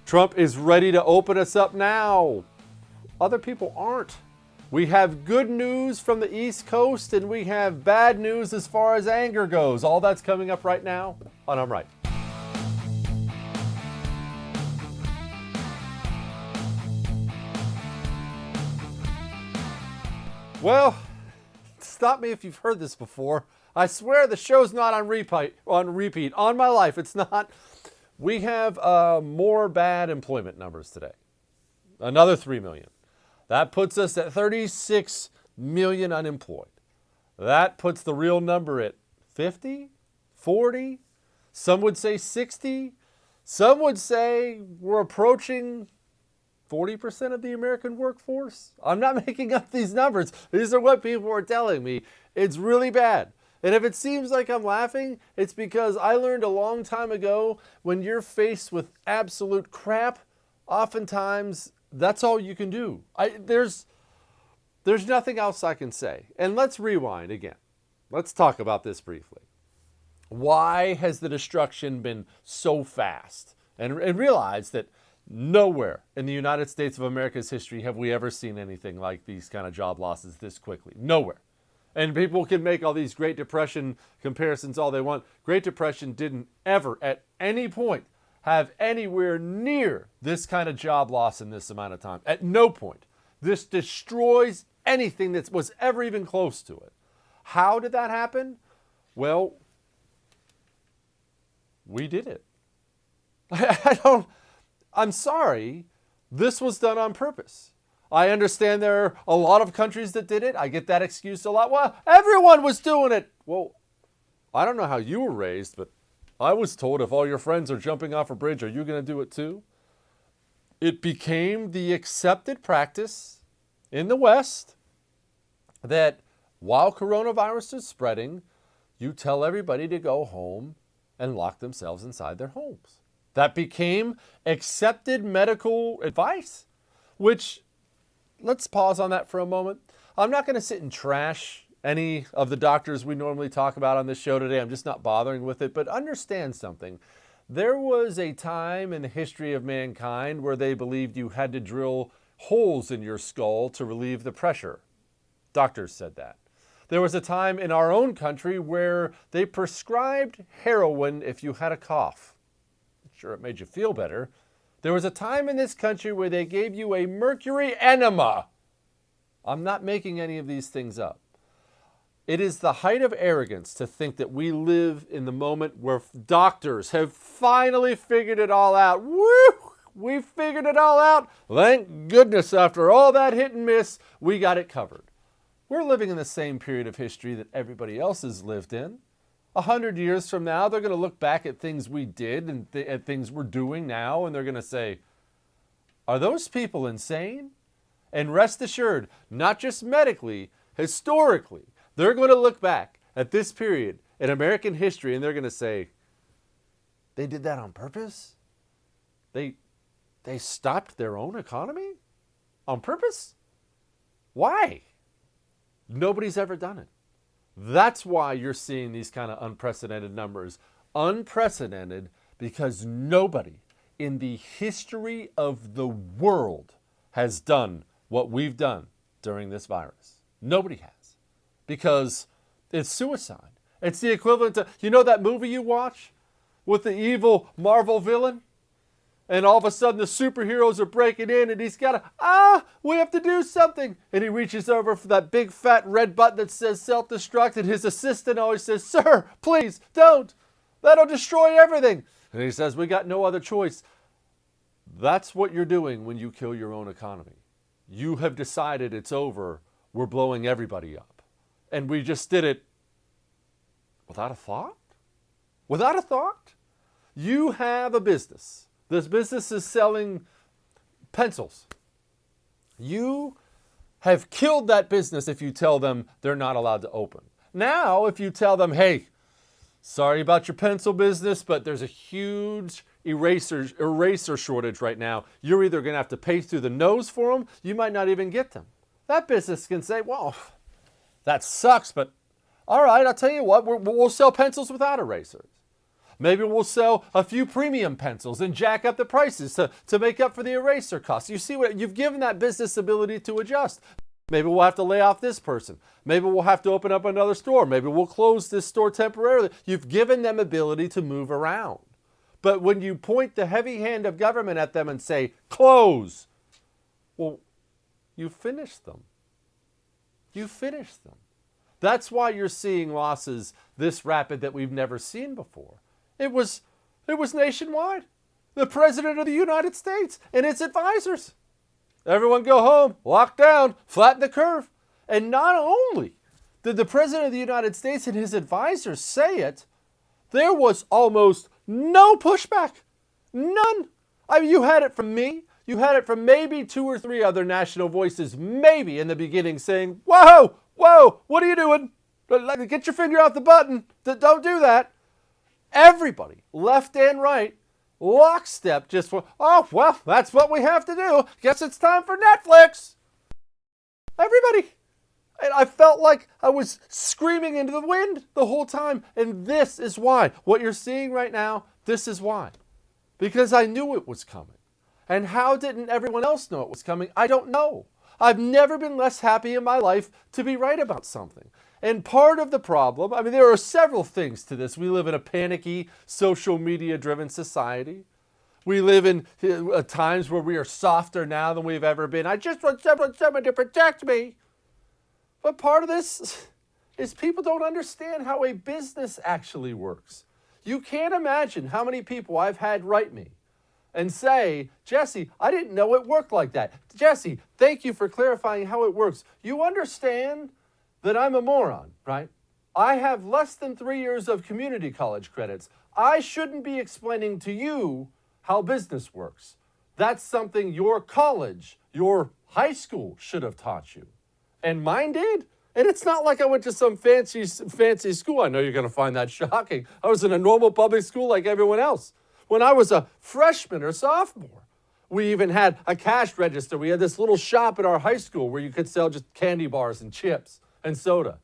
Trump is ready to open us up now. Other people aren't. We have good news from the East Coast, and we have bad news as far as anger goes. All that's coming up right now on I'm Right. Well, stop me if you've heard this before. I swear the show's not on repeat. On my life, it's not. We have more bad employment numbers today. Another 3 million. That puts us at 36 million unemployed. That puts the real number at 50, 40. Some would say 60. Some would say we're approaching 40% of the American workforce. I'm not making up these numbers. These are what people are telling me. It's really bad. And if it seems like I'm laughing, it's because I learned a long time ago when you're faced with absolute crap, oftentimes that's all you can do. There's nothing else I can say. And let's rewind again. Let's talk about this briefly. Why has the destruction been so fast? And realize that nowhere in the United States of America's history have we ever seen anything like these kind of job losses this quickly. Nowhere. And people can make all these Great Depression comparisons all they want. Great Depression didn't ever at any point have anywhere near this kind of job loss in this amount of time. At no point. This destroys anything that was ever even close to it. How did that happen? Well, we did it. I'm sorry. This was done on purpose. I understand there are a lot of countries that did it. I get that excuse a lot. Well, everyone was doing it. Well, I don't know how you were raised, but I was told if all your friends are jumping off a bridge, are you going to do it too? It became the accepted practice in the West that while coronavirus is spreading, you tell everybody to go home and lock themselves inside their homes. That became accepted medical advice, which, let's pause on that for a moment. I'm not going to sit and trash any of the doctors we normally talk about on this show today. I'm just not bothering with it. But understand something. There was a time in the history of mankind where they believed you had to drill holes in your skull to relieve the pressure. Doctors said that. There was a time in our own country where they prescribed heroin if you had a cough. Sure, it made you feel better. There was a time in this country where they gave you a mercury enema. I'm not making any of these things up. It is the height of arrogance to think that we live in the moment where doctors have finally figured it all out. Woo! We figured it all out. Thank goodness after all that hit and miss, we got it covered. We're living in the same period of history that everybody else has lived in. 100 years from now, they're going to look back at things we did and at things we're doing now, and they're going to say, are those people insane? And rest assured, not just medically, historically, they're going to look back at this period in American history and they're going to say, they did that on purpose? They stopped their own economy on purpose? Why? Nobody's ever done it. That's why you're seeing these kind of unprecedented numbers. Unprecedented because nobody in the history of the world has done what we've done during this virus. Nobody has. Because it's suicide. It's the equivalent to, you know that movie you watch with the evil Marvel villain? And all of a sudden the superheroes are breaking in and he's got to, we have to do something. And he reaches over for that big fat red button that says self-destruct and his assistant always says, sir, please don't. That'll destroy everything. And he says, we got no other choice. That's what you're doing when you kill your own economy. You have decided it's over. We're blowing everybody up. And we just did it without a thought? Without a thought? You have a business. This business is selling pencils. You have killed that business if you tell them they're not allowed to open. Now, if you tell them, hey, sorry about your pencil business, but there's a huge eraser shortage right now. You're either going to have to pay through the nose for them. You might not even get them. That business can say, well, that sucks, but all right, I'll tell you what, we'll sell pencils without erasers. Maybe we'll sell a few premium pencils and jack up the prices to make up for the eraser costs. You see what you've given that business ability to adjust. Maybe we'll have to lay off this person. Maybe we'll have to open up another store. Maybe we'll close this store temporarily. You've given them ability to move around. But when you point the heavy hand of government at them and say, close, well, you finish them. You finish them. That's why you're seeing losses this rapid that we've never seen before. It was nationwide. The President of the United States and its advisors. Everyone go home, lock down, flatten the curve. And not only did the President of the United States and his advisors say it, there was almost no pushback. None. I mean, you had it from me. You had it from maybe 2 or 3 other national voices, maybe in the beginning, saying, whoa, what are you doing? Get your finger off the button. Don't do that. Everybody, left and right, lockstep just for, oh, well, that's what we have to do. Guess it's time for Netflix. Everybody. And I felt like I was screaming into the wind the whole time. And this is why. What you're seeing right now, this is why. Because I knew it was coming. And how didn't everyone else know it was coming? I don't know. I've never been less happy in my life to be right about something. And part of the problem, I mean, there are several things to this. We live in a panicky, social media-driven society. We live in times where we are softer now than we've ever been. I just want someone to protect me. But part of this is people don't understand how a business actually works. You can't imagine how many people I've had write me and say, Jesse, I didn't know it worked like that. Jesse, thank you for clarifying how it works. You understand that I'm a moron, right? I have less than 3 years of community college credits. I shouldn't be explaining to you how business works. That's something your college, your high school should have taught you. And mine did. And it's not like I went to some fancy school. I know you're going to find that shocking. I was in a normal public school like everyone else. When I was a freshman or sophomore, we even had a cash register. We had this little shop at our high school where you could sell just candy bars and chips and soda.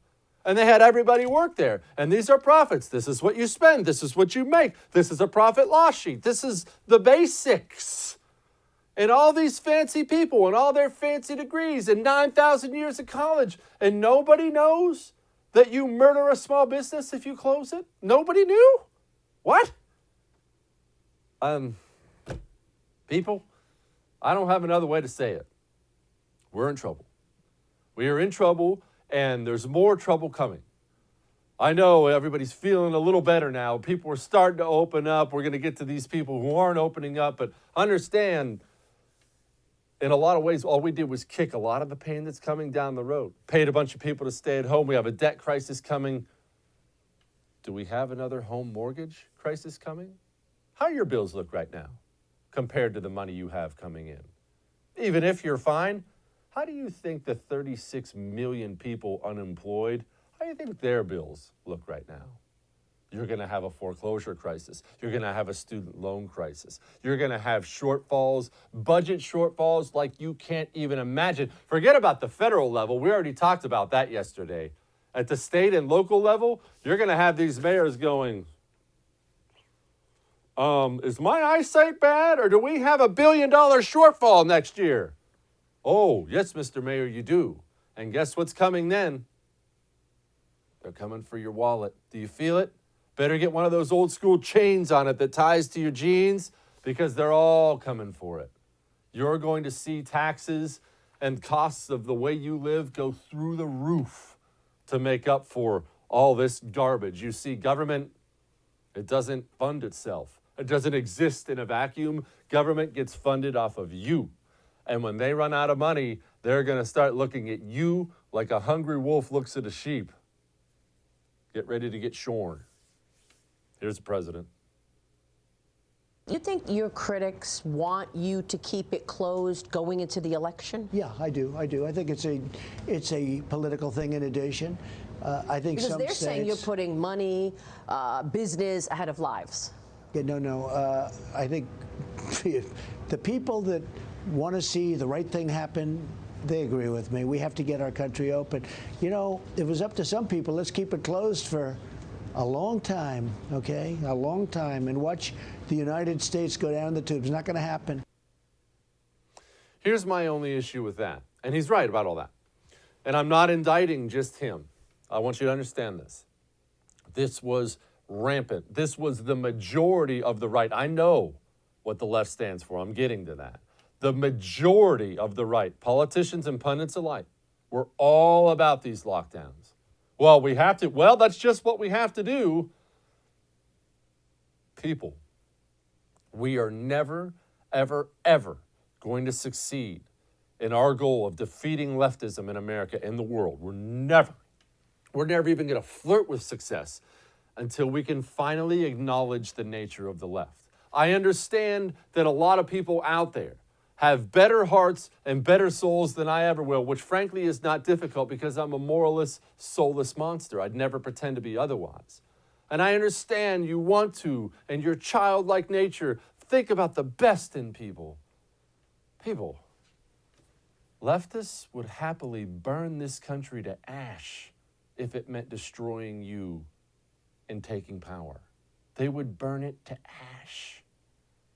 And they had everybody work there. And these are profits. This is what you spend. This is what you make. This is a profit loss sheet. This is the basics. And all these fancy people and all their fancy degrees and 9,000 years of college. And nobody knows that you murder a small business if you close it? Nobody knew? What? People, I don't have another way to say it. We're in trouble. We are in trouble, and there's more trouble coming. I know everybody's feeling a little better now. People are starting to open up. We're going to get to these people who aren't opening up, but understand, in a lot of ways, all we did was kick a lot of the pain that's coming down the road. Paid a bunch of people to stay at home. We have a debt crisis coming. Do we have another home mortgage crisis coming? How do your bills look right now compared to the money you have coming in? Even if you're fine, how do you think the 36 million people unemployed, how do you think their bills look right now? You're going to have a foreclosure crisis. You're going to have a student loan crisis. You're going to have shortfalls, budget shortfalls like you can't even imagine. Forget about the federal level. We already talked about that yesterday. At the state and local level, you're going to have these mayors going, is my eyesight bad, or do we have $1 billion shortfall next year? Oh, yes, Mr. Mayor, you do. And guess what's coming then? They're coming for your wallet. Do you feel it? Better get one of those old school chains on it that ties to your jeans, because they're all coming for it. You're going to see taxes and costs of the way you live go through the roof to make up for all this garbage. You see, government, it doesn't fund itself. It doesn't exist in a vacuum. Government gets funded off of you. And when they run out of money, they're going to start looking at you like a hungry wolf looks at a sheep. Get ready to get shorn. Here's the president. You think your critics want you to keep it closed going into the election? Yeah, I do. I think it's a political thing in addition. I think because some they're states, saying you're putting money, business ahead of lives. Yeah, no. I think the people that want to see the right thing happen, they agree with me. We have to get our country open. You know, if it was up to some people, let's keep it closed for a long time, okay? A long time, and watch the United States go down the tubes. Not going to happen. Here's my only issue with that. And he's right about all that. And I'm not indicting just him. I want you to understand this. This was rampant. This was the majority of the right. I know what the left stands for. I'm getting to that. The majority of the right, politicians and pundits alike, were all about these lockdowns. Well, that's just what we have to do. People, we are never, ever, ever going to succeed in our goal of defeating leftism in America and the world. We're never even going to flirt with success until we can finally acknowledge the nature of the left. I understand that a lot of people out there have better hearts and better souls than I ever will, which frankly is not difficult because I'm a moralist, soulless monster. I'd never pretend to be otherwise. And I understand you want to, and your childlike nature, think about the best in people. People, leftists would happily burn this country to ash if it meant destroying you and taking power. They would burn it to ash.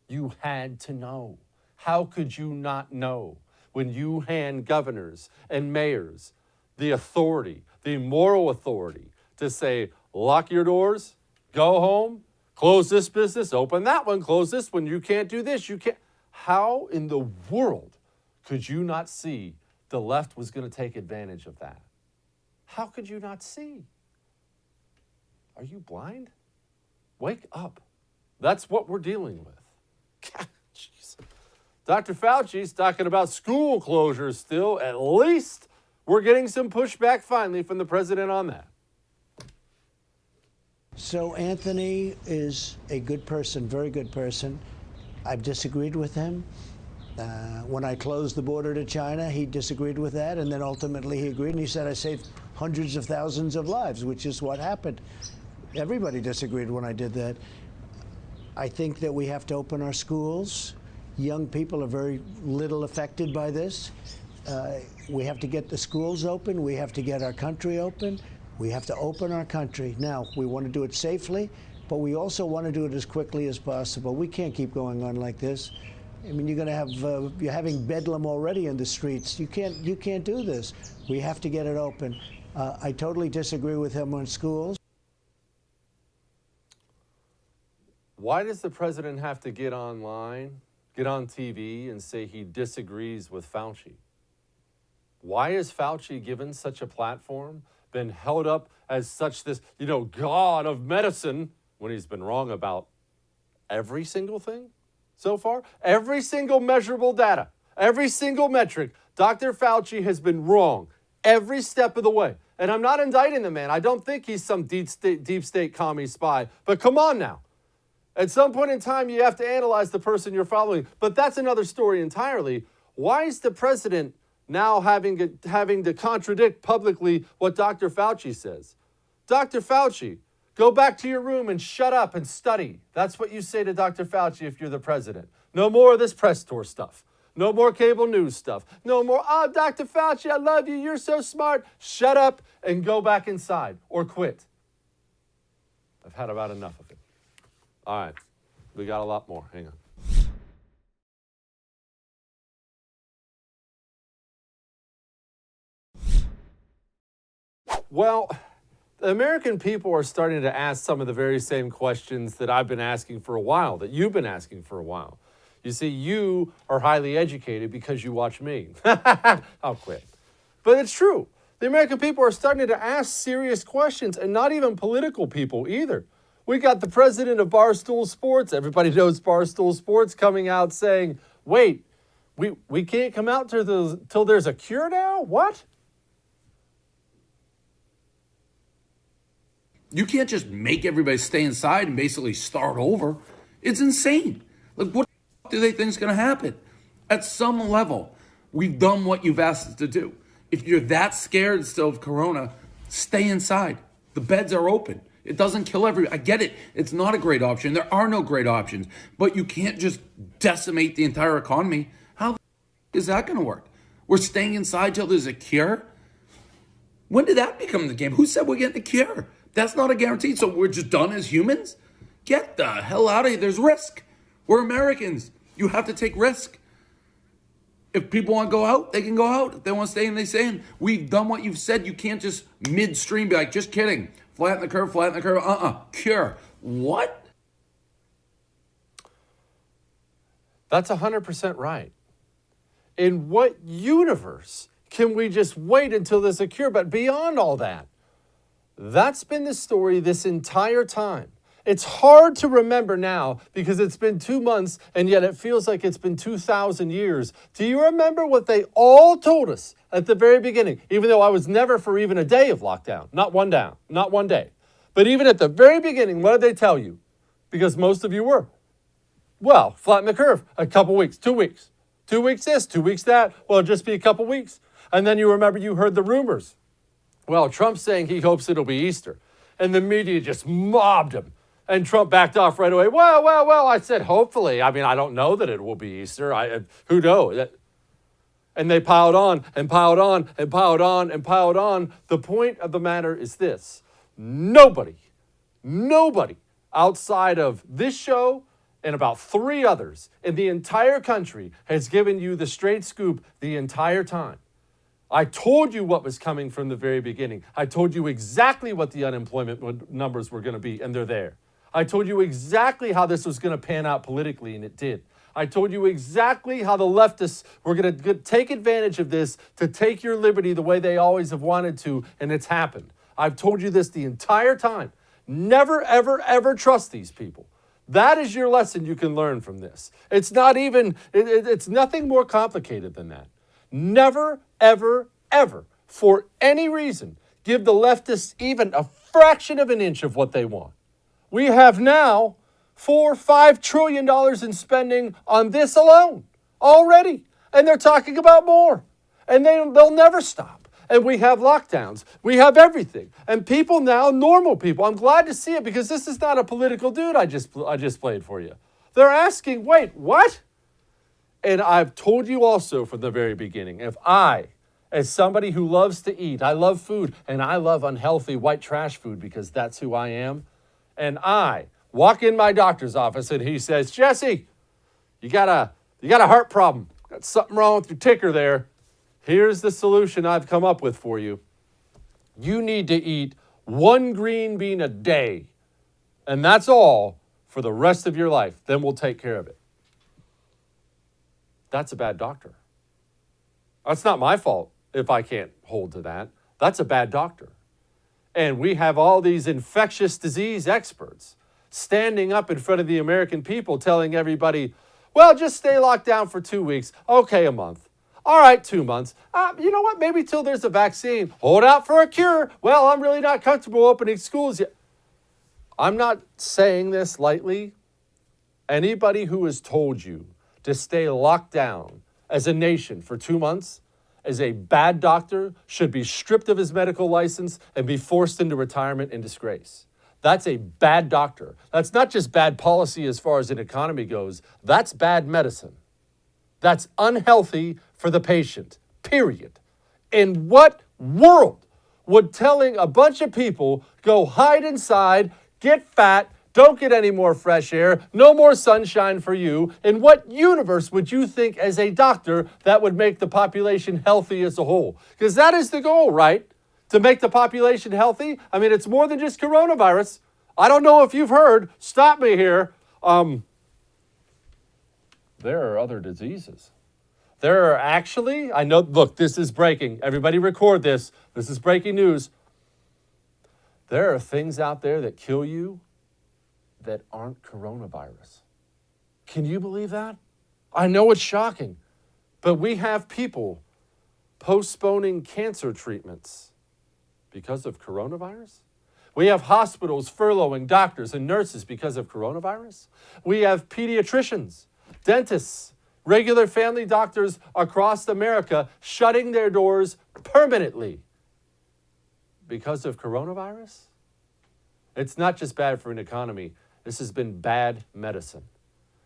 You had to know. How could you not know when you hand governors and mayors the authority, the moral authority to say, lock your doors, go home, close this business, open that one, close this one, you can't do this, you can't. How in the world could you not see the left was going to take advantage of that? How could you not see? Are you blind? Wake up. That's what we're dealing with. Jeez. Dr. Fauci's talking about school closures still. At least we're getting some pushback finally from the president on that. So Anthony is a good person, very good person. I've disagreed with him. When I closed the border to China, he disagreed with that, and then ultimately he agreed, and he said I saved hundreds of thousands of lives, which is what happened. Everybody disagreed when I did that. I think that we have to open our schools. Young people are very little affected by this. We have to get the schools open. We have to get our country open. We have to open our country. Now, we want to do it safely, but we also want to do it as quickly as possible. We can't keep going on like this. I mean, you're having bedlam already in the streets. You can't do this. We have to get it open. I totally disagree with him on schools. Why does the president have to get online, get on TV, and say he disagrees with Fauci? Why is Fauci given such a platform, been held up as such this, god of medicine, when he's been wrong about every single thing so far? Every single measurable data, every single metric, Dr. Fauci has been wrong every step of the way. And I'm not indicting the man. I don't think he's some deep state commie spy. But come on now. At some point in time, you have to analyze the person you're following. But that's another story entirely. Why is the president now having to contradict publicly what Dr. Fauci says? Dr. Fauci, go back to your room and shut up and study. That's what you say to Dr. Fauci if you're the president. No more of this press tour stuff. No more cable news stuff. No more, Dr. Fauci, I love you. You're so smart. Shut up and go back inside or quit. I've had about enough of it. All right, we got a lot more. Hang on. Well, the American people are starting to ask some of the very same questions that I've been asking for a while, that you've been asking for a while. You see, you are highly educated because you watch me. I'll quit. But it's true. The American people are starting to ask serious questions, and not even political people either. We got the president of Barstool Sports. Everybody knows Barstool Sports coming out saying, wait, we can't come out till there's a cure now? What? You can't just make everybody stay inside and basically start over. It's insane. Like, what do they think is going to happen? At some level, we've done what you've asked us to do. If you're that scared still of corona, stay inside. The beds are open. It doesn't kill everybody. I get it. It's not a great option. There are no great options. But you can't just decimate the entire economy. How is that going to work? We're staying inside till there's a cure? When did that become the game? Who said we're getting a cure? That's not a guarantee. So we're just done as humans? Get the hell out of here. There's risk. We're Americans. You have to take risk. If people want to go out, they can go out. If they want to stay in, they stay in. We've done what you've said. You can't just midstream be like, just kidding. Flatten the curve, flatten the curve. Cure. What? That's 100% right. In what universe can we just wait until there's a cure? But beyond all that, that's been the story this entire time. It's hard to remember now because it's been 2 months and yet it feels like it's been 2,000 years. Do you remember what they all told us at the very beginning? Even though I was never for even a day of lockdown, not one down, not one day. But even at the very beginning, what did they tell you? Because most of you were. Well, flatten the curve, a couple weeks, 2 weeks. 2 weeks this, 2 weeks that. Well, it'll just be a couple weeks. And then you remember you heard the rumors. Well, Trump's saying he hopes it'll be Easter. And the media just mobbed him. And Trump backed off right away. Well, I said, hopefully. I mean, I don't know that it will be Easter. Who knows? And they piled on and piled on and piled on and piled on. The point of the matter is this. Nobody outside of this show and about 3 others in the entire country has given you the straight scoop the entire time. I told you what was coming from the very beginning. I told you exactly what the unemployment numbers were going to be, and they're there. I told you exactly how this was going to pan out politically, and it did. I told you exactly how the leftists were going to take advantage of this to take your liberty the way they always have wanted to, and it's happened. I've told you this the entire time. Never, ever, ever trust these people. That is your lesson you can learn from this. It's not even, it's nothing more complicated than that. Never, ever, ever, for any reason, give the leftists even a fraction of an inch of what they want. We have now $4-5 trillion in spending on this alone already. And they're talking about more. And they'll never stop. And we have lockdowns. We have everything. And people now, normal people, I'm glad to see it because this is not a political dude I just played for you. They're asking, wait, what? And I've told you also from the very beginning, if I, as somebody who loves to eat, I love food, and I love unhealthy white trash food because that's who I am, and I walk in my doctor's office and he says, Jesse, you got a heart problem. Got something wrong with your ticker there. Here's the solution I've come up with for you. You need to eat 1 green bean a day, and that's all for the rest of your life. Then we'll take care of it. That's a bad doctor. That's not my fault if I can't hold to that. That's a bad doctor. And we have all these infectious disease experts standing up in front of the American people telling everybody, well, just stay locked down for 2 weeks. Okay, a month. All right, 2 months. You know what? Maybe till there's a vaccine. Hold out for a cure. Well, I'm really not comfortable opening schools yet. I'm not saying this lightly. Anybody who has told you to stay locked down as a nation for 2 months as a bad doctor should be stripped of his medical license and be forced into retirement in disgrace. That's a bad doctor. That's not just bad policy as far as an economy goes. That's bad medicine. That's unhealthy for the patient, period. In what world would telling a bunch of people, go hide inside, get fat, don't get any more fresh air, no more sunshine for you, in what universe would you think as a doctor that would make the population healthy as a whole? Because that is the goal, right? To make the population healthy. I mean, it's more than just coronavirus. I don't know if you've heard, stop me here. There are other diseases. There are actually, I know, look, this is breaking. Everybody record this. This is breaking news. There are things out there that kill you that aren't coronavirus. Can you believe that? I know it's shocking, but we have people postponing cancer treatments because of coronavirus. We have hospitals furloughing doctors and nurses because of coronavirus. We have pediatricians, dentists, regular family doctors across America shutting their doors permanently because of coronavirus. It's not just bad for an economy. This has been bad medicine.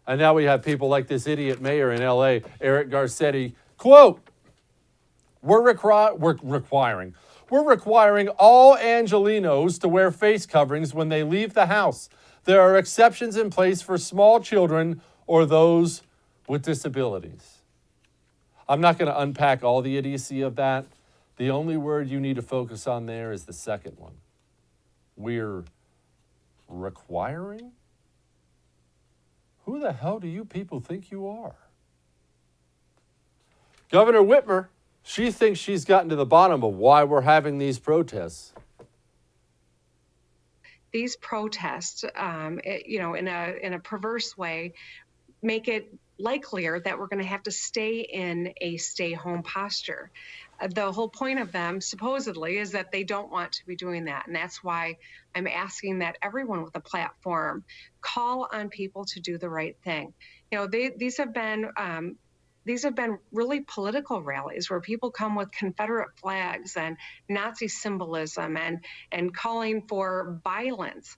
And now we have people like this idiot mayor in LA, Eric Garcetti, quote, we're We're requiring all Angelenos to wear face coverings when they leave the house. There are exceptions in place for small children or those with disabilities. I'm not going to unpack all the idiocy of that. The only word you need to focus on there is the second one. We're requiring? Who the hell do you people think you are? Governor Whitmer, she thinks she's gotten to the bottom of why we're having these protests. These protests, in a perverse way, make it likelier that we're going to have to stay in a stay-home posture. The whole point of them, supposedly, is that they don't want to be doing that. And that's why I'm asking that everyone with a platform call on people to do the right thing. These have been really political rallies where people come with Confederate flags and Nazi symbolism and calling for violence.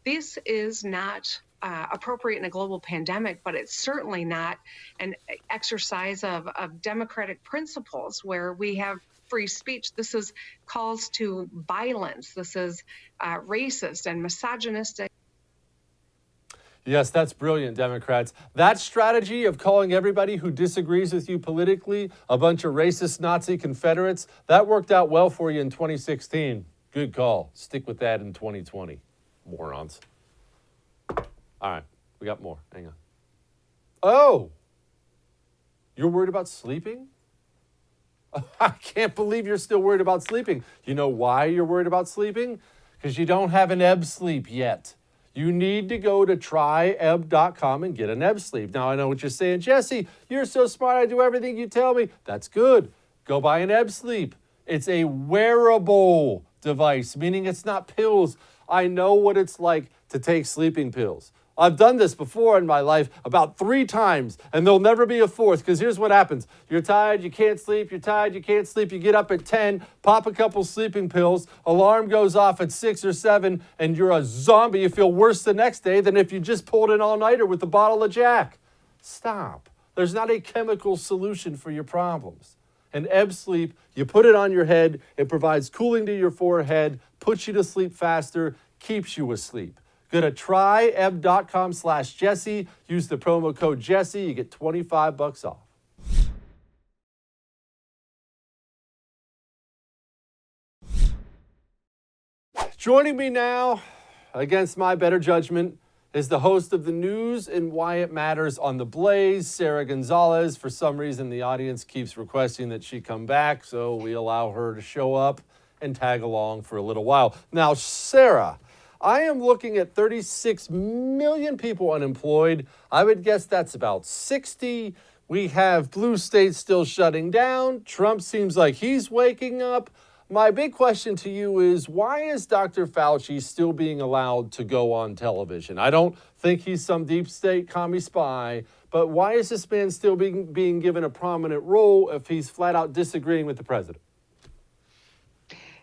This is not appropriate in a global pandemic, but it's certainly not an exercise of democratic principles where we have free speech. This is calls to violence. This is racist and misogynistic. Yes, that's brilliant, Democrats. That strategy of calling everybody who disagrees with you politically a bunch of racist Nazi Confederates, that worked out well for you in 2016. Good call. Stick with that in 2020, morons. All right, we got more. Hang on. Oh, you're worried about sleeping? I can't believe you're still worried about sleeping. You know why you're worried about sleeping? Because you don't have an ebb sleep yet. You need to go to tryebb.com and get an ebb sleep. Now, I know what you're saying. Jesse, you're so smart. I do everything you tell me. That's good. Go buy an ebb sleep. It's a wearable device, meaning it's not pills. I know what it's like to take sleeping pills. I've done this before in my life about 3 times, and there'll never be a fourth, because here's what happens. You're tired, you can't sleep, you're tired, you can't sleep, you get up at 10, pop a couple sleeping pills, alarm goes off at 6 or 7, and you're a zombie. You feel worse the next day than if you just pulled an all-nighter with a bottle of Jack. Stop. There's not a chemical solution for your problems. An ebb sleep, you put it on your head, it provides cooling to your forehead, puts you to sleep faster, keeps you asleep. Go to tryebb.com/Jesse. Use the promo code Jesse. You get $25 off. Joining me now, against my better judgment, is the host of the news and why it matters on The Blaze, Sarah Gonzalez. For some reason, the audience keeps requesting that she come back, so we allow her to show up and tag along for a little while. Now, Sarah, I am looking at 36 million people unemployed. I would guess that's about 60. We have blue states still shutting down. Trump seems like he's waking up. My big question to you is, why is Dr. Fauci still being allowed to go on television? I don't think he's some deep state commie spy, but why is this man still being given a prominent role if he's flat out disagreeing with the president?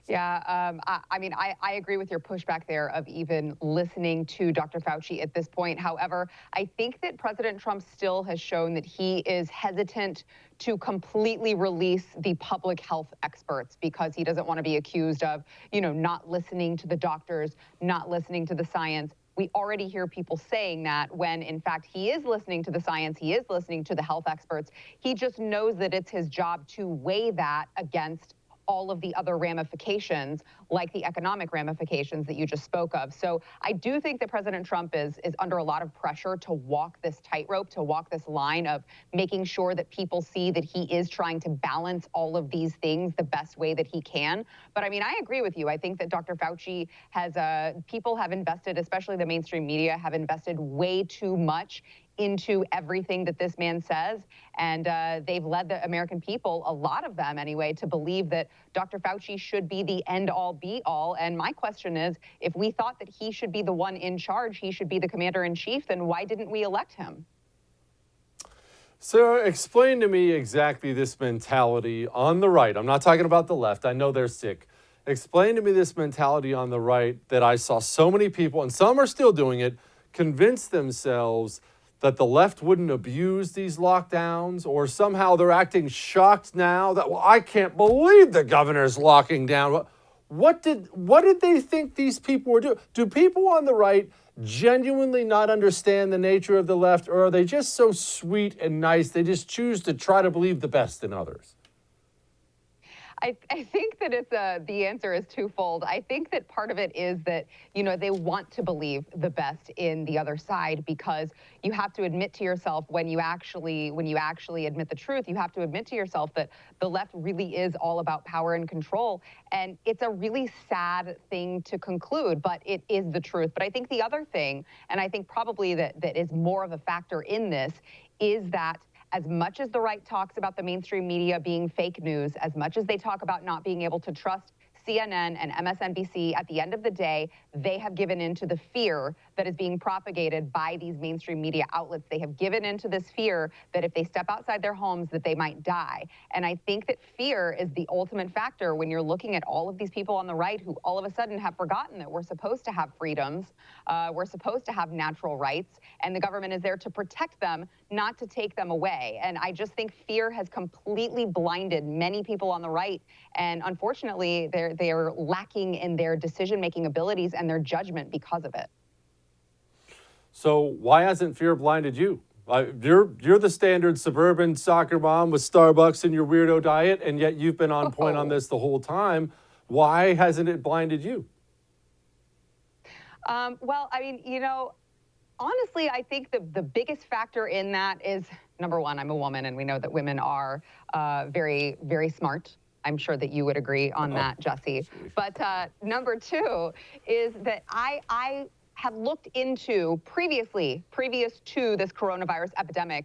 Yeah, I agree with your pushback there of even listening to Dr. Fauci at this point. However, I think that President Trump still has shown that he is hesitant to completely release the public health experts because he doesn't want to be accused of, not listening to the doctors, not listening to the science. We already hear people saying that when, in fact, he is listening to the science, he is listening to the health experts. He just knows that it's his job to weigh that against all of the other ramifications, like the economic ramifications that you just spoke of. So I do think that President Trump is under a lot of pressure to walk this tightrope, to walk this line of making sure that people see that he is trying to balance all of these things the best way that he can. But I agree with you. I think that Dr. Fauci has, people have invested, especially the mainstream media, have invested way too much into everything that this man says. And they've led the American people, a lot of them anyway, to believe that Dr. Fauci should be the end-all, be-all. And my question is, if we thought that he should be the one in charge, he should be the commander-in-chief, then why didn't we elect him? Sarah, explain to me exactly this mentality on the right. I'm not talking about the left. I know they're sick. Explain to me this mentality on the right that I saw so many people, and some are still doing it, convince themselves that the left wouldn't abuse these lockdowns, or somehow they're acting shocked now that, well, I can't believe the governor's locking down. What did they think these people were doing? Do people on the right genuinely not understand the nature of the left, or are they just so sweet and nice they just choose to try to believe the best in others? I think that the answer is twofold. I think that part of it is that, they want to believe the best in the other side, because you have to admit to yourself when you actually admit the truth, you have to admit to yourself that the left really is all about power and control. And it's a really sad thing to conclude, but it is the truth. But I think the other thing, and I think probably that is more of a factor in this, is that as much as the right talks about the mainstream media being fake news, as much as they talk about not being able to trust CNN and MSNBC, at the end of the day, they have given into the fear that is being propagated by these mainstream media outlets. They have given into this fear that if they step outside their homes, that they might die. And I think that fear is the ultimate factor when you're looking at all of these people on the right who all of a sudden have forgotten that we're supposed to have freedoms, we're supposed to have natural rights, and the government is there to protect them, not to take them away. And I just think fear has completely blinded many people on the right. And unfortunately, they are lacking in their decision-making abilities and their judgment because of it. So why hasn't fear blinded you? You're the standard suburban soccer mom with Starbucks and your weirdo diet, and yet you've been on point on this the whole time. Why hasn't it blinded you? Well, I mean, honestly, I think the biggest factor in that is, number one, I'm a woman, and we know that women are very, very smart. I'm sure that you would agree on that, Jesse. But number two is that I have looked into previous to this coronavirus epidemic,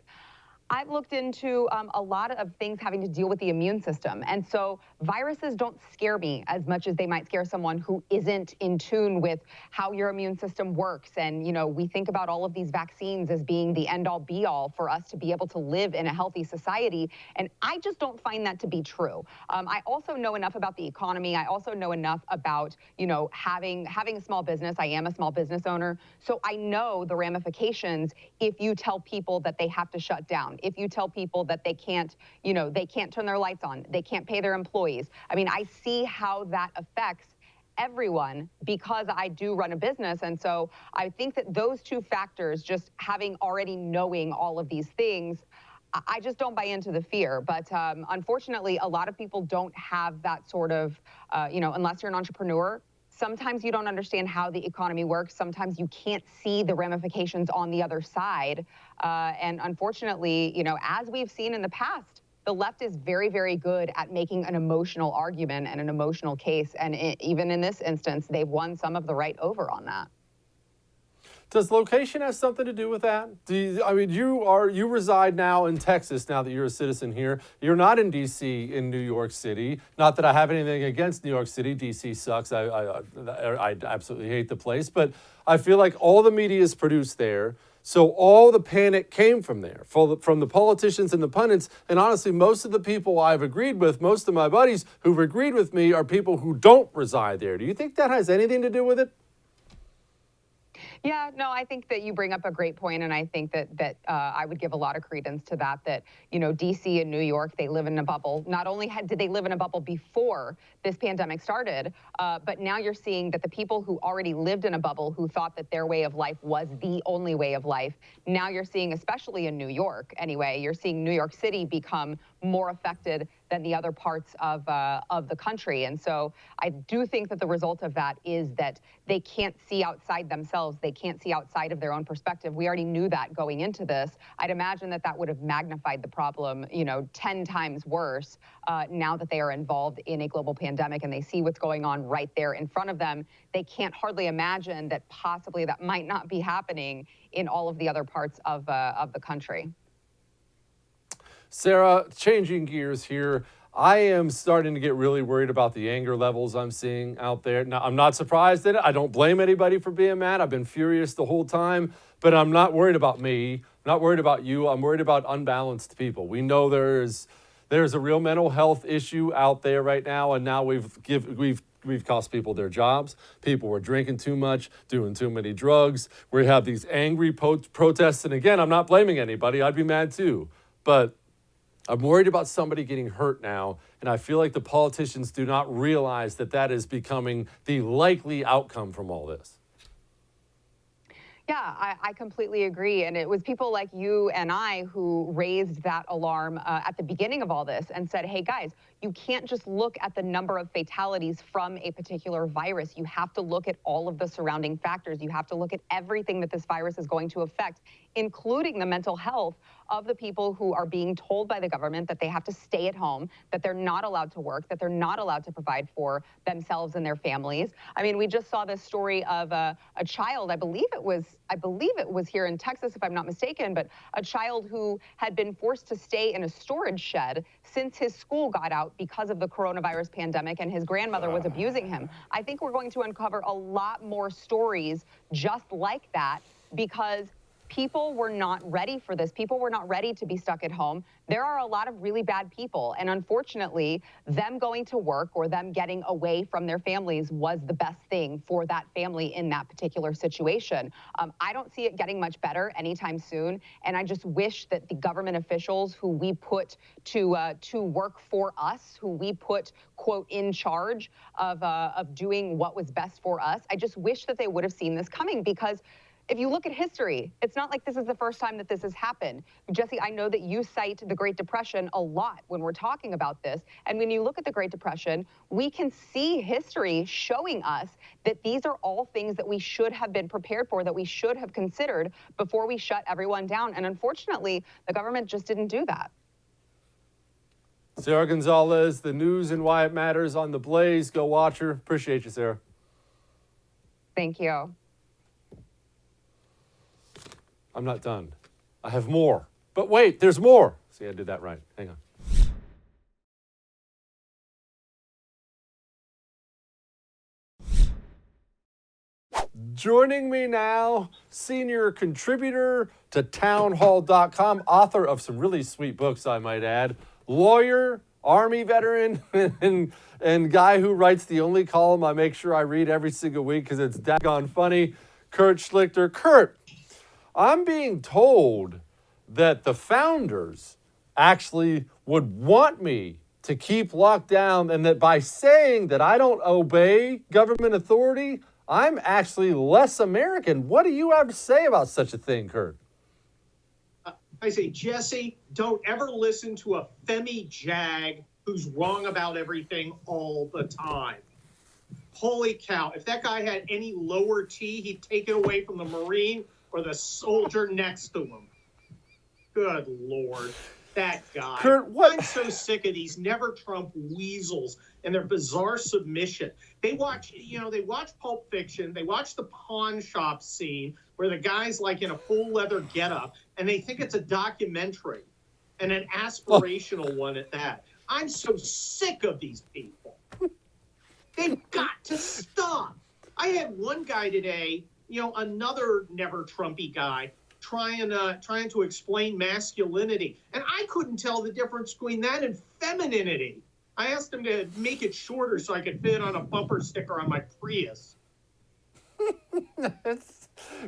I've looked into a lot of things having to deal with the immune system. And so viruses don't scare me as much as they might scare someone who isn't in tune with how your immune system works. And, we think about all of these vaccines as being the end-all be-all for us to be able to live in a healthy society. And I just don't find that to be true. I also know enough about the economy. I also know enough about, having a small business. I am a small business owner. So I know the ramifications if you tell people that they have to shut down. If you tell people that they can't turn their lights on, they can't pay their employees. I mean, I see how that affects everyone because I do run a business. And so I think that those two factors, just knowing all of these things, I just don't buy into the fear. But unfortunately, a lot of people don't have that sort of, unless you're an entrepreneur. Sometimes you don't understand how the economy works. Sometimes you can't see the ramifications on the other side. And unfortunately, as we've seen in the past, the left is very, very good at making an emotional argument and an emotional case. And even in this instance, they've won some of the right over on that. Does location have something to do with that? You reside now in Texas now that you're a citizen here. You're not in D.C., in New York City. Not that I have anything against New York City. D.C. sucks. I absolutely hate the place. But I feel like all the media is produced there. So all the panic came from there, from the politicians and the pundits. And honestly, most of the people I've agreed with, most of my buddies who've agreed with me are people who don't reside there. Do you think that has anything to do with it? Yeah, no, I think that you bring up a great point, and I think that I would give a lot of credence to that, D.C. and New York, they live in a bubble. Not only did they live in a bubble before this pandemic started, but now you're seeing that the people who already lived in a bubble, who thought that their way of life was the only way of life, now you're seeing, especially in New York anyway, you're seeing New York City become more affected than the other parts of the country. And so I do think that the result of that is that they can't see outside themselves. They can't see outside of their own perspective. We already knew that going into this. I'd imagine that would have magnified the problem, 10 times worse now that they are involved in a global pandemic and they see what's going on right there in front of them. They can't hardly imagine that possibly that might not be happening in all of the other parts of the country. Sarah, changing gears here, I am starting to get really worried about the anger levels I'm seeing out there. Now, I'm not surprised at it. I don't blame anybody for being mad. I've been furious the whole time, but I'm not worried about me. I'm not worried about you. I'm worried about unbalanced people. We know there's a real mental health issue out there right now, and now we've we've cost people their jobs. People were drinking too much, doing too many drugs. We have these angry protests. And again, I'm not blaming anybody. I'd be mad too. But I'm worried about somebody getting hurt now, and I feel like the politicians do not realize that that is becoming the likely outcome from all this. Yeah, I completely agree. And it was people like you and I who raised that alarm at the beginning of all this and said, hey, guys, you can't just look at the number of fatalities from a particular virus. You have to look at all of the surrounding factors. You have to look at everything that this virus is going to affect, including the mental health of the people who are being told by the government that they have to stay at home, that they're not allowed to work, that they're not allowed to provide for themselves and their families. I mean, we just saw this story of a child, I believe it was here in Texas, if I'm not mistaken, but a child who had been forced to stay in a storage shed since his school got out because of the coronavirus pandemic, and his grandmother was abusing him. I think we're going to uncover a lot more stories just like that, because people were not ready for this. People were not ready to be stuck at home. There are a lot of really bad people, and unfortunately, them going to work or them getting away from their families was the best thing for that family in that particular situation. I don't see it getting much better anytime soon, and I just wish that the government officials who we put to work for us, who we put, quote, in charge of doing what was best for us, I just wish that they would have seen this coming, because if you look at history, it's not like this is the first time that this has happened. Jesse, I know that you cite the Great Depression a lot when we're talking about this. And when you look at the Great Depression, we can see history showing us that these are all things that we should have been prepared for, that we should have considered before we shut everyone down. And unfortunately, the government just didn't do that. Sarah Gonzalez, the news and why it matters on The Blaze. Go watch her. Appreciate you, Sarah. Thank you. I'm not done. I have more. But wait, there's more. See, I did that right. Hang on. Joining me now, senior contributor to townhall.com, author of some really sweet books, I might add, lawyer, Army veteran, and guy who writes the only column I make sure I read every single week because it's daggone funny, Kurt Schlichter. Kurt, I'm being told that the founders actually would want me to keep locked down, and that by saying that I don't obey government authority, I'm actually less American. What do you have to say about such a thing, Kurt? I say, Jesse, don't ever listen to a Femi Jag who's wrong about everything all the time. Holy cow, if that guy had any lower T, he'd take it away from the Marine or the soldier next to him. Good Lord, that guy. Kurt, what? I'm so sick of these never Trump weasels and their bizarre submission. They watch Pulp Fiction. They watch the pawn shop scene where the guy's like in a full leather getup, and they think it's a documentary and an aspirational one at that. I'm so sick of these people. They've got to stop. I had one guy today, another never Trumpy guy, trying to explain masculinity. And I couldn't tell the difference between that and femininity. I asked him to make it shorter so I could fit on a bumper sticker on my Prius.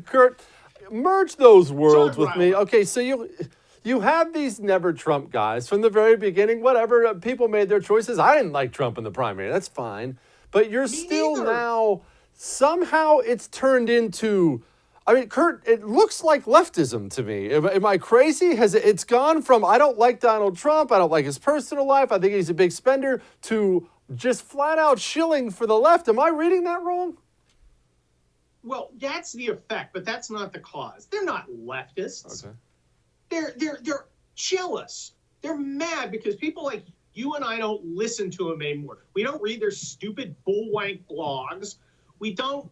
Kurt, merge those worlds John with me. Okay, so you have these never Trump guys from the very beginning, whatever. People made their choices. I didn't like Trump in the primary. That's fine. But you're still neither. Now, somehow it's turned into, I mean, Kurt, it looks like leftism to me. Am I crazy? It's gone from I don't like Donald Trump, I don't like his personal life, I think he's a big spender, to just flat out shilling for the left. Am I reading that wrong? Well, that's the effect, but that's not the cause. They're not leftists. Okay. They're jealous. They're mad because people like you and I don't listen to them anymore. We don't read their stupid bullwank blogs. We don't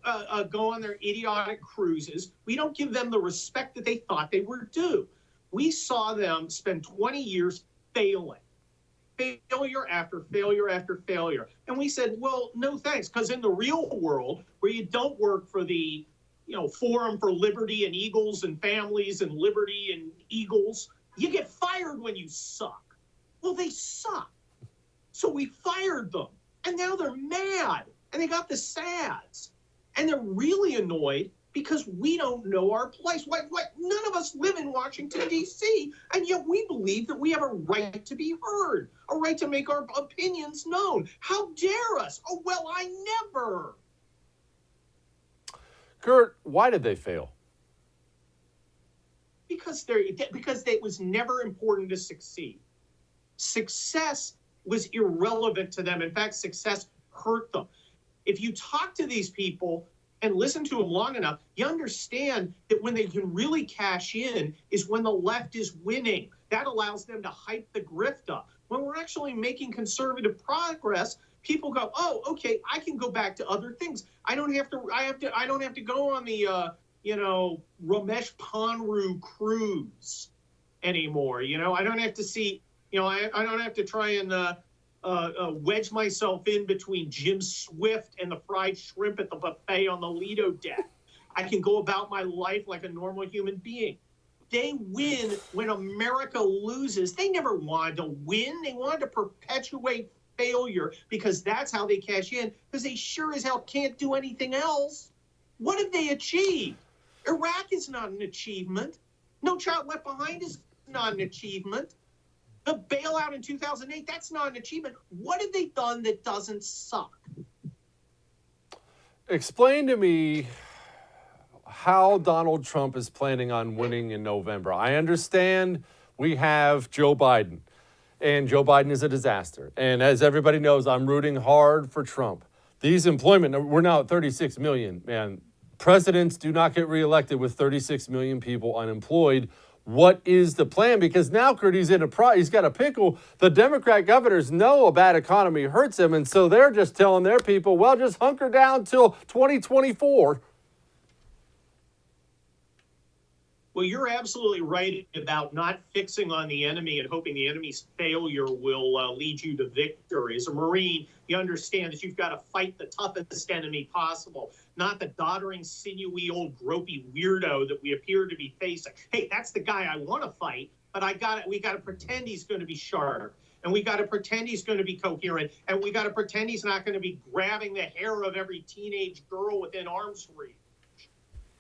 go on their idiotic cruises. We don't give them the respect that they thought they were due. We saw them spend 20 years failing. Failure after failure after failure. And we said, well, no thanks, because in the real world, where you don't work for the Forum for Liberty and Eagles and Families and Liberty and Eagles, you get fired when you suck. Well, they suck. So we fired them, and now they're mad. and they got the SADs. And they're really annoyed because we don't know our place. What? None of us live in Washington, D.C., and yet we believe that we have a right to be heard, a right to make our opinions known. How dare us? Oh, well, I never. Kurt, why did they fail? Because it was never important to succeed. Success was irrelevant to them. In fact, success hurt them. If you talk to these people and listen to them long enough, you understand that when they can really cash in is when the left is winning. That allows them to hype the grift up. When we're actually making conservative progress, people go, "Oh, okay, I can go back to other things. I don't have to go on the Ramesh Panru cruise anymore. I don't have to see, I don't have to try and wedge myself in between Jim Swift and the fried shrimp at the buffet on the Lido deck. I can go about my life like a normal human being." They win when America loses. They never wanted to win. They wanted to perpetuate failure because that's how they cash in, because they sure as hell can't do anything else. What have they achieved? Iraq is not an achievement. No Child Left Behind is not an achievement. The bailout in 2008, that's not an achievement. What have they done that doesn't suck? Explain to me how Donald Trump is planning on winning in November. I understand we have Joe Biden, and Joe Biden is a disaster. And as everybody knows, I'm rooting hard for Trump. These employment, we're now at 36 million, man. Presidents do not get reelected with 36 million people unemployed. What is the plan? Because now, Kurt, he's got a pickle. The Democrat governors know a bad economy hurts him, and so they're just telling their people, well, just hunker down till 2024. Well, you're absolutely right about not fixing on the enemy and hoping the enemy's failure will lead you to victory. As a Marine, you understand that you've got to fight the toughest enemy possible, not the doddering, sinewy, old gropey weirdo that we appear to be facing. Hey, that's the guy I want to fight, but we got to pretend he's going to be sharp, and we got to pretend he's going to be coherent, and we got to pretend he's not going to be grabbing the hair of every teenage girl within arm's reach.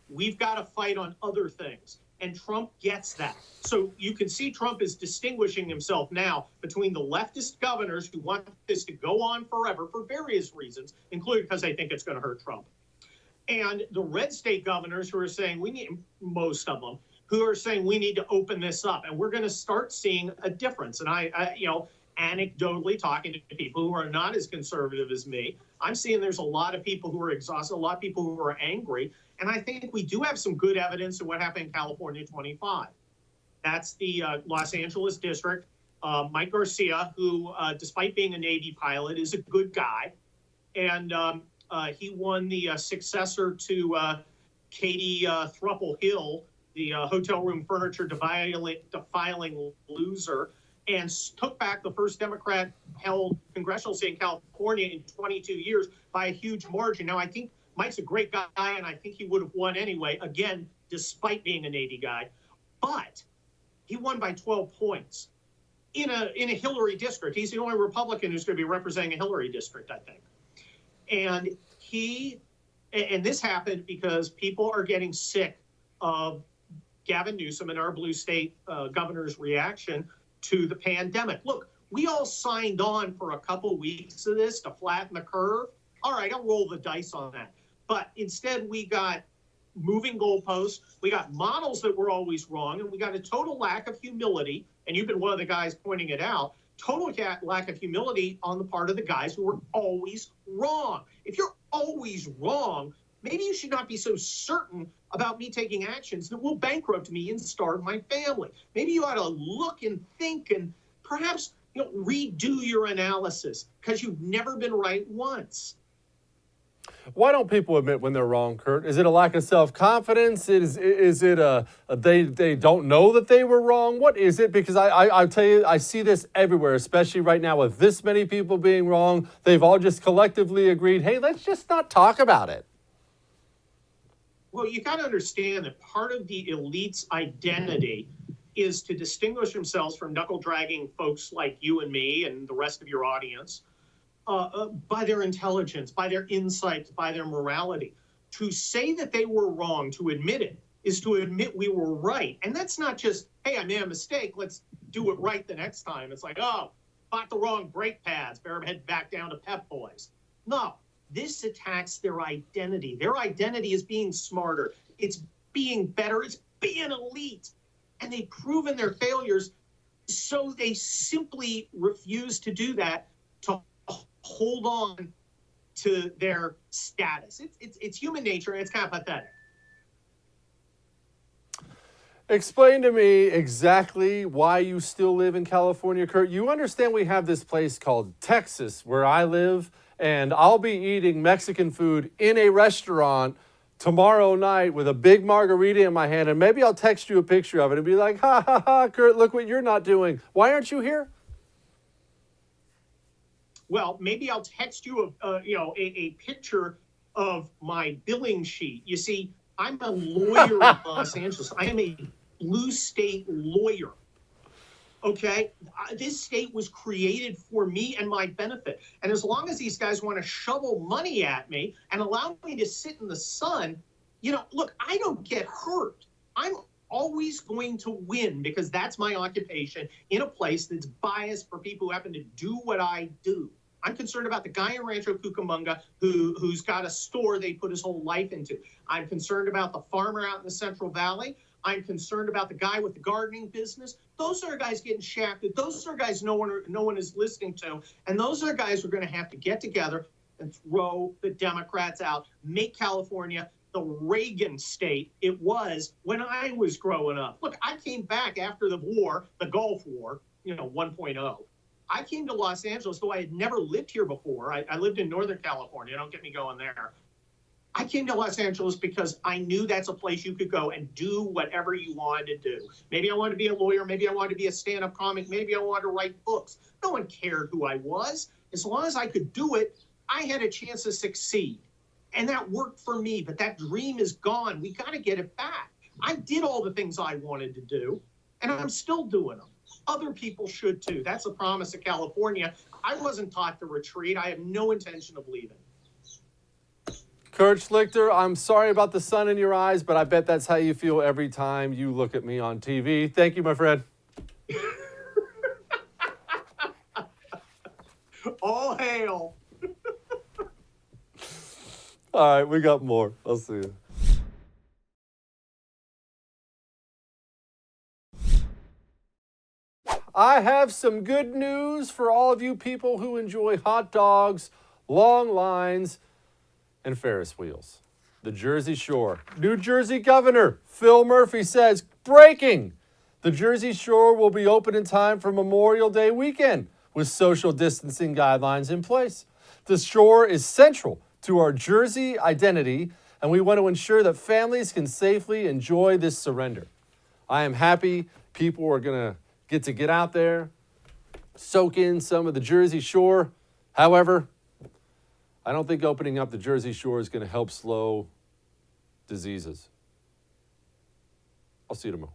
We've got to fight on other things. And Trump gets that. So you can see Trump is distinguishing himself now between the leftist governors who want this to go on forever for various reasons, including because they think it's going to hurt Trump, and the red state governors who are saying most of them, who are saying we need to open this up. And we're going to start seeing a difference. And I anecdotally talking to people who are not as conservative as me, I'm seeing there's a lot of people who are exhausted, a lot of people who are angry. And I think we do have some good evidence of what happened in California 25. That's the Los Angeles district. Mike Garcia, who, despite being a Navy pilot, is a good guy. And he won the successor to Katie Thruple Hill, the hotel room furniture defiling loser, and took back the first Democrat-held congressional seat in California in 22 years by a huge margin. Now, I think Mike's a great guy, and I think he would have won anyway, again, despite being a Navy guy. But he won by 12 points in a Hillary district. He's the only Republican who's going to be representing a Hillary district, I think. And this happened because people are getting sick of Gavin Newsom and our blue state governor's reaction to the pandemic. Look, we all signed on for a couple weeks of this to flatten the curve. All right, I'll roll the dice on that. But instead, we got moving goalposts. We got models that were always wrong, and we got a total lack of humility. And you've been one of the guys pointing it out. Total lack of humility on the part of the guys who were always wrong. If you're always wrong, maybe you should not be so certain about me taking actions that will bankrupt me and starve my family. Maybe you ought to look and think and perhaps redo your analysis, because you've never been right once. Why don't people admit when they're wrong, Kurt? Is it a lack of self-confidence? Is it they don't know that they were wrong? What is it? Because I'll tell you, I see this everywhere, especially right now with this many people being wrong. They've all just collectively agreed, hey, let's just not talk about it. Well, you got to understand that part of the elite's identity is to distinguish themselves from knuckle-dragging folks like you and me and the rest of your audience by their intelligence, by their insight, by their morality. To say that they were wrong, to admit it, is to admit we were right. And that's not just, hey, I made a mistake, let's do it right the next time. It's like, oh, bought the wrong brake pads, better head back down to Pep Boys. No, this attacks their identity. Their identity is being smarter. It's being better. It's being elite. And they've proven their failures, so they simply refuse to do that, to hold on to their status. It's human nature, and it's kind of pathetic. Explain to me exactly why you still live in California, Kurt. You understand we have this place called Texas where I live, and I'll be eating Mexican food in a restaurant tomorrow night with a big margarita in my hand, and maybe I'll text you a picture of it and be like, ha, ha, ha, Kurt, look what you're not doing. Why aren't you here? Well, maybe I'll text you a picture of my billing sheet. You see, I'm a lawyer in Los Angeles. I am a blue state lawyer. Okay? This state was created for me and my benefit. And as long as these guys want to shovel money at me and allow me to sit in the sun, look, I don't get hurt. I'm always going to win because that's my occupation in a place that's biased for people who happen to do what I do. I'm concerned about the guy in Rancho Cucamonga who's got a store they put his whole life into. I'm concerned about the farmer out in the Central Valley. I'm concerned about the guy with the gardening business. Those are guys getting shafted. Those are guys no one is listening to. And those are guys who are going to have to get together and throw the Democrats out, make California the Reagan state it was when I was growing up. Look, I came back after the war, the Gulf War, 1.0. I came to Los Angeles, though I had never lived here before. I lived in Northern California. Don't get me going there. I came to Los Angeles because I knew that's a place you could go and do whatever you wanted to do. Maybe I wanted to be a lawyer. Maybe I wanted to be a stand-up comic. Maybe I wanted to write books. No one cared who I was. As long as I could do it, I had a chance to succeed. And that worked for me, but that dream is gone. We got to get it back. I did all the things I wanted to do, and I'm still doing them. Other people should too. That's the promise of California. I wasn't taught to retreat. I have no intention of leaving. Kurt Schlichter, I'm sorry about the sun in your eyes, but I bet that's how you feel every time you look at me on TV. Thank you, my friend. All hail. All right, we got more. I'll see you. I have some good news for all of you people who enjoy hot dogs, long lines, and Ferris wheels. The Jersey Shore. New Jersey Governor Phil Murphy says, breaking! The Jersey Shore will be open in time for Memorial Day weekend with social distancing guidelines in place. The shore is central to our Jersey identity, and we want to ensure that families can safely enjoy this surrender. I am happy people are going to get out there, soak in some of the Jersey Shore. However, I don't think opening up the Jersey Shore is going to help slow diseases. I'll see you tomorrow.